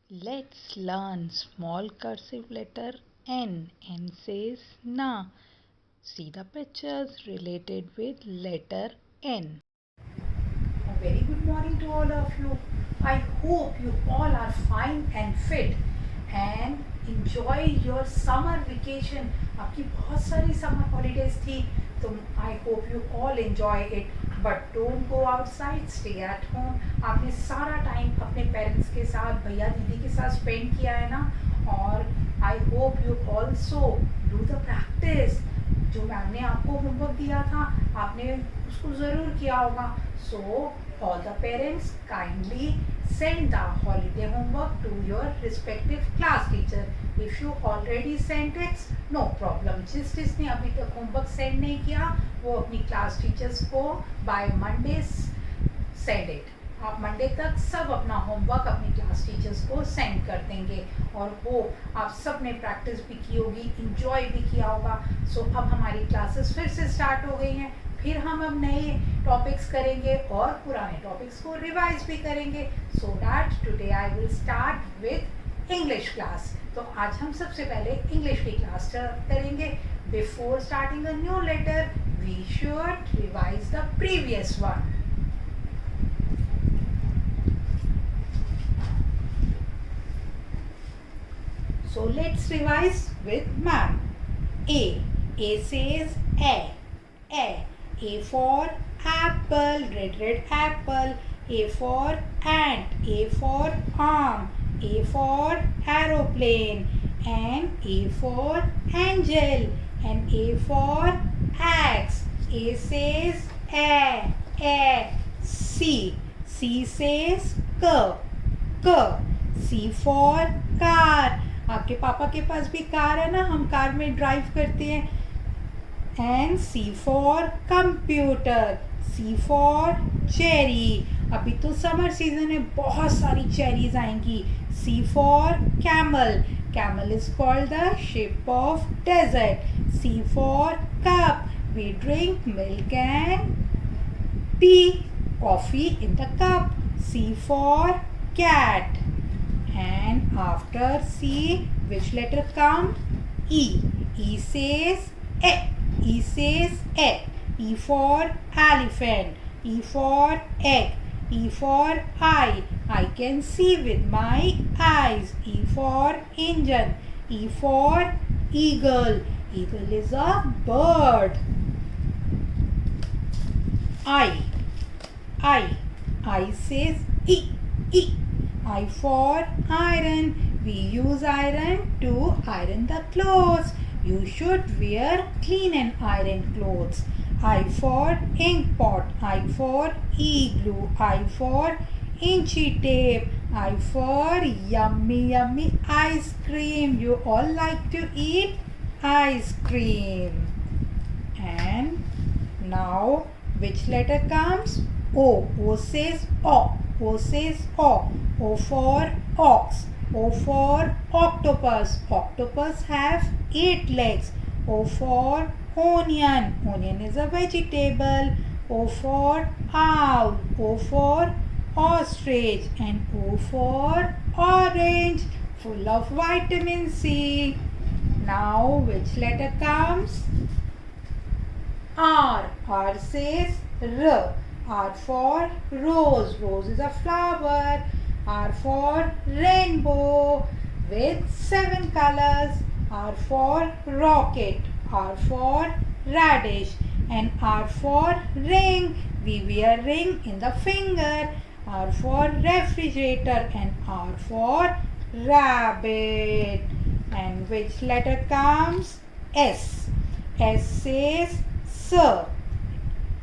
Let's learn small cursive letter N. N says na. See the pictures related with letter N. A very good morning to all of you. I hope you all are fine and fit and enjoy your summer vacation. आपकी बहुत सारी summer holidays थी तो I hope you all enjoy it. But don't go outside, stay at home. आपने सारा time अपने parents के साथ भैया दीदी के साथ स्पेंड किया है ना. और I hope you also do the practice. जो मैम ने आपको होमवर्क दिया था आपने उसको ज़रूर किया होगा. So all the parents kindly send the holiday homework to your respective class teacher. If you already sent it, no problem. जिसने अभी तक होमवर्क सेंड नहीं किया वो अपनी क्लास टीचर्स को by Monday send it. आप मंडे तक सब अपना होमवर्क अपनी क्लास टीचर्स को सेंड कर देंगे. और हो आप सब ने प्रैक्टिस भी की होगी, इंजॉय भी किया होगा. सो अब हमारी क्लासेस फिर से स्टार्ट हो गई हैं. फिर हम अब नए टॉपिक्स करेंगे और पुराने टॉपिक्स को रिवाइज भी करेंगे. So that today I will start with English class. तो आज हम सबसे पहले इंग्लिश की क्लास करेंगे. Before starting a new letter we should revise the previous one. So let's revise with ma'am. A. A says a. A for apple, red apple. A for ant. A for arm. A for aeroplane. And A for angel. And A for axe. A says a. C. C says k. C for car. आपके पापा के पास भी car है ना, हम car में drive करते हैं. And C for computer. C for cherry. अभी तो समर सीजन है, बहुत सारी चेरीज आएंगी. C for camel. Camel is called the ship of desert. C for cup. We drink milk and tea, coffee in the cup. C for cat. And after C, which letter come? E. E says E. E says egg. E for elephant. E for egg. E for eye. I can see with my eyes. E for engine. E for eagle. Eagle is a bird. I. I says E. E. I for iron. We use iron to iron the clothes. You should wear clean and iron clothes. I for ink pot. I for igloo. I for inchy tape. I for yummy ice cream. You all like to eat ice cream. And now which letter comes? O. O says O. O says O. O for ox. O for octopus. Octopus have 8 legs. O for onion. Onion is a vegetable. O for owl. O for ostrich. And O for orange, full of vitamin C. Now which letter comes? R. R says R. R for rose. Rose is a flower. R for rainbow with 7 colors. R for rocket. R for radish. And R for ring. We wear ring in the finger. R for refrigerator. And R for rabbit. And which letter comes? S. S says sir.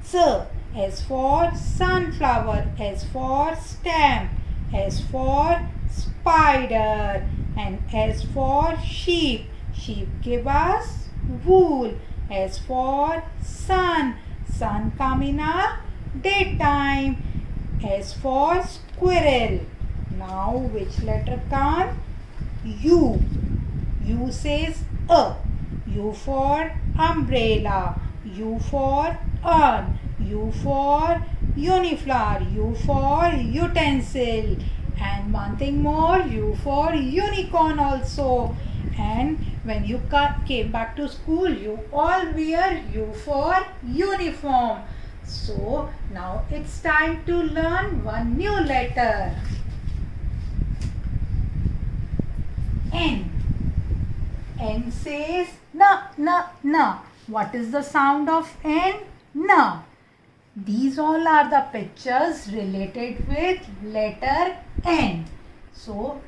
Sir. S for sunflower. S for stamp. S for spider. And S for sheep. Sheep give us wool. S for sun. Sun come in a daytime. S for squirrel. Now which letter come? U. U says a. U for umbrella. U for urn. U for uniflower. U for utensil. And one thing more, U for unicorn also. And when you came back to school, you all wear U for uniform. So now it's time to learn one new letter. N. N says na. What is the sound of N? Na. These all are the pictures related with letter N. So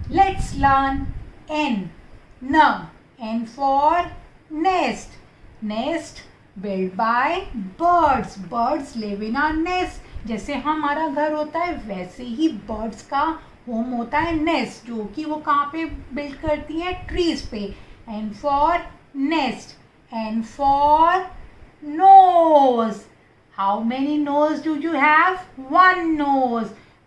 let's learn N. N. N for nest. Nest built by birds. Birds live in a nest. जैसे हमारा घर होता है वैसे ही birds का home होता है nest, जो कि वो कहाँ पे बिल्ड करती है? ट्रीज पे. And for nest. And for nose. How many nose do you have? One nose.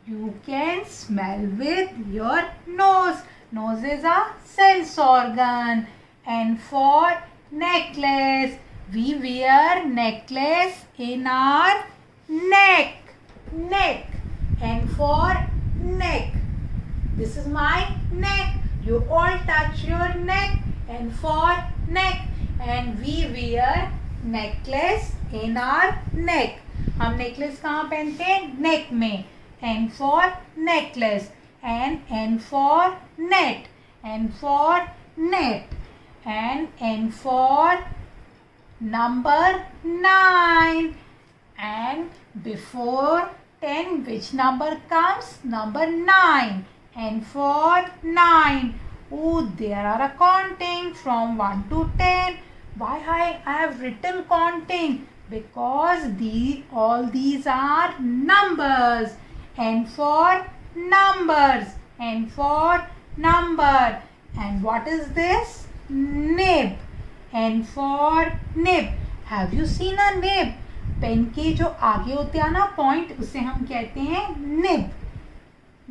You can smell with your nose. Nose is a sense organ. And for necklace. We wear necklace in our neck. Neck. And for neck. This is my neck. You all touch your neck. And for neck. And we wear necklace in our neck. हम necklace कहाँ पहनते हैं? neck में. And for necklace. And for net. And for net. And for number 9. And before 10, which number comes? Number 9. And for 9. Oh, there are a counting from 1 to 10. Why I have written counting? Because all these are numbers. And for numbers. And for number. And what is this? Nib. And for nib. Have you seen a nib? Pen के जो आगे होते हैं ना point, उसे हम कहते हैं निब.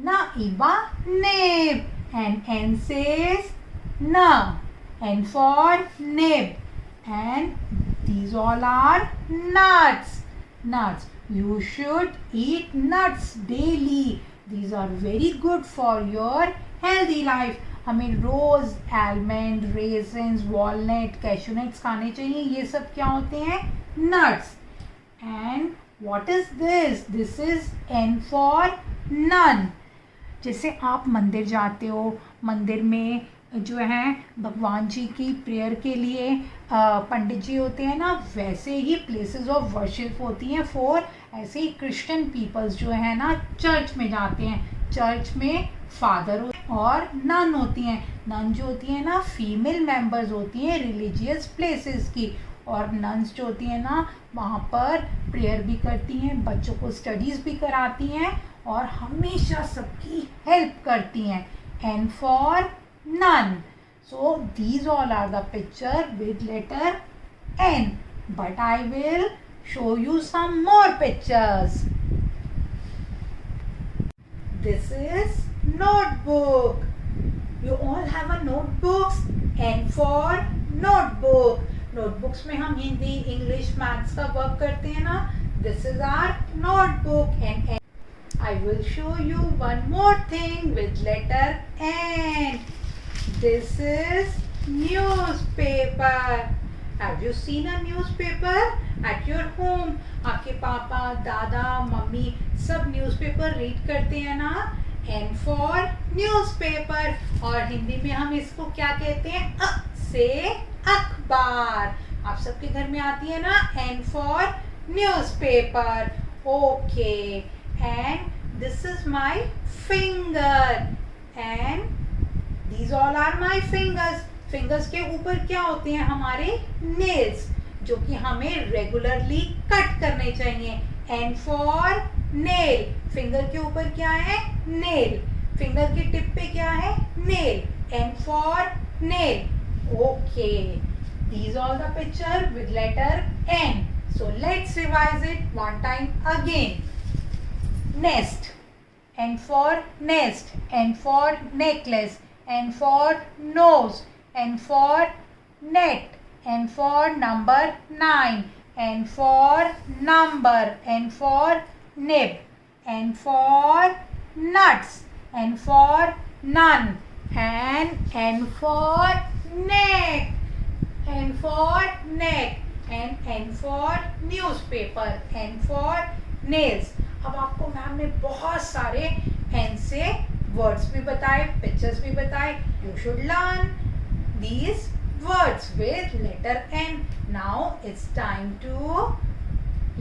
ना इबा nib. And N says na. And for nib. And these all are nuts. Nuts. You should eat nuts daily. These are very good for your healthy life. हमें रोज आलमंड, रेजिन्स, वॉलनट, कैशूनट्स खाने चाहिए. ये सब क्या होते हैं? Nuts. And what is this? This is N for nun. जैसे आप मंदिर जाते हो, मंदिर में जो है भगवान जी की प्रेयर के लिए पंडित जी होते हैं ना, वैसे ही प्लेसेस ऑफ वर्शिप होती हैं फॉर ऐसे ही क्रिश्चियन पीपल्स जो है ना चर्च में जाते हैं. चर्च में फादर और नन होती हैं. नन जो होती हैं ना फीमेल मेंबर्स होती हैं रिलीजियस प्लेसेस की, और नन्स जो होती हैं ना वहाँ पर प्रेयर भी करती हैं, बच्चों को स्टडीज़ भी कराती हैं और हमेशा सबकी हेल्प करती हैं. And for nun. So these all are the picture with letter N. But I will show you some more pictures. This is notebook. You all have a notebooks. N for notebook. Notebooks में हम Hindi, English, maths का work करते हैं ना. This is our notebook. And I will show you one more thing with letter N. This is newspaper. Have you seen a newspaper at your home? आपके पापा, दादा, mummy सब न्यूज़पेपर रीड करते हैं ना. N for newspaper. और हिंदी में हम इसको क्या कहते हैं? अ से अखबार. आप सबके घर में आती है ना. N for newspaper. Okay. And this is my finger. And these all are my fingers. Fingers के ऊपर क्या होते हैं? हमारे नेल्स, जो कि हमें रेगुलरली कट करने चाहिए. And for nail. फिंगर के ऊपर क्या है? नेल. फिंगर के टिप पे क्या है? Nail. And for nail. Okay. These all the picture with letter N. So let's revise it one time again. Nest. N for nest. N for necklace. N for nose. N for net. N for number 9. N for number. N for nib. N for nuts. N for none. N for neck. N for neck. And N for newspaper. N for nails. अब आपको ma'am ने बहुत सारे N से words भी बताए, pictures भी बताए. You should learn these words with letter N. Now it's time to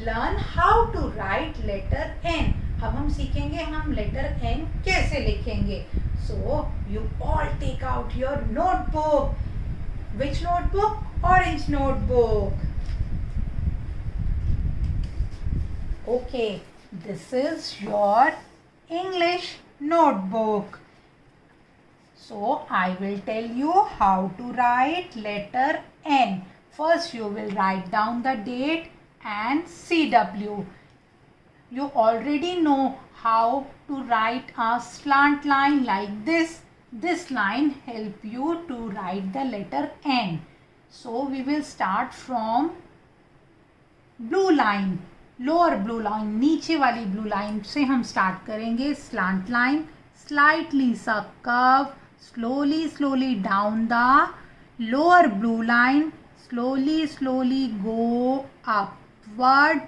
learn how to write letter N. अब हम सीखेंगे हम letter N कैसे लिखेंगे. So you all take out your notebook. Which notebook? Orange notebook. Okay, this is your English notebook. So I will tell you how to write letter N. First you will write down the date and CW. You already know how to write a slant line like this. This line help you to write the letter N. So we will start from blue line. Lower blue line, नीचे वाली blue line से हम start करेंगे. Slant line, slightly सा curve, slowly down the lower blue line, slowly go upward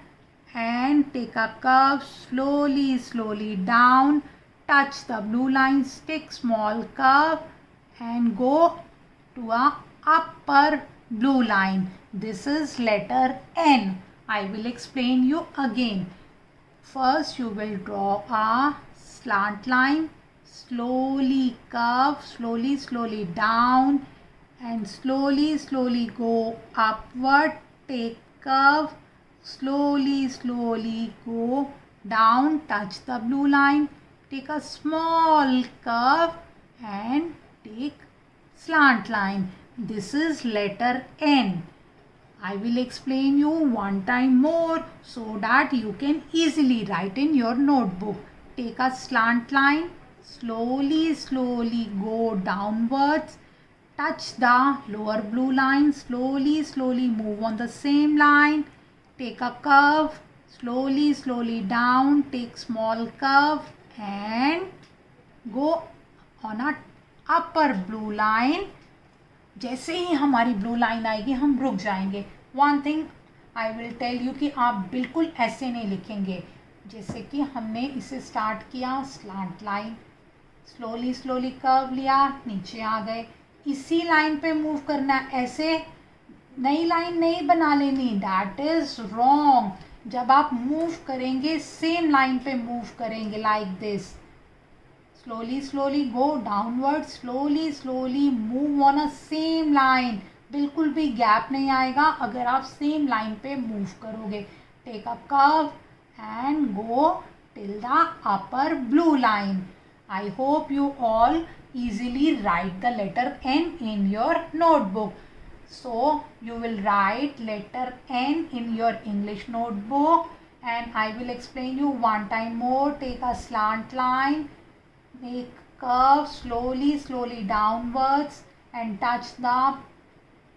and take a curve, slowly down, touch the blue line, stick small curve and go to a upper blue line. This is letter N. I will explain you again. First you will draw a slant line, slowly curve, slowly down and slowly go upward, take curve, slowly go down, touch the blue line, take a small curve and take slant line. This is letter N. I will explain you one time more so that you can easily write in your notebook. Take a slant line, slowly go downwards, touch the lower blue line, slowly move on the same line, take a curve, slowly down, take small curve and go on a upper blue line. जैसे ही हमारी blue line आएगी हम रुक जाएंगे. One thing I will tell you कि आप बिल्कुल ऐसे नहीं लिखेंगे. जैसे कि हमने इसे स्टार्ट किया स्लांट लाइन, स्लोली कर्व लिया, नीचे आ गए, इसी लाइन पे मूव करना. ऐसे नई लाइन नहीं बना लेनी, दैट इज रॉन्ग. जब आप मूव करेंगे सेम लाइन पे मूव करेंगे like this. slowly go downward, slowly move on a same line. बिल्कुल भी गैप नहीं आएगा अगर आप सेम लाइन पे मूव करोगे. Take a curve and go till the upper blue line. I hope you all easily write the letter N in your notebook. So you will write letter N in your English notebook and I will explain you one time more. Take a slant line, make curve, slowly downwards and touch the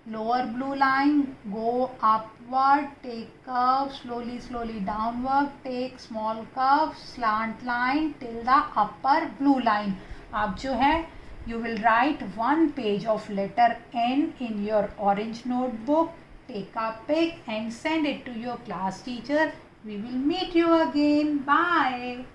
lower blue line, go upward, take curve, slowly downward, take small curve, slant line till the upper blue line. आप जो है you will write one page of letter N in your orange notebook. Take a pic and send it to your class teacher. We will meet you again. Bye.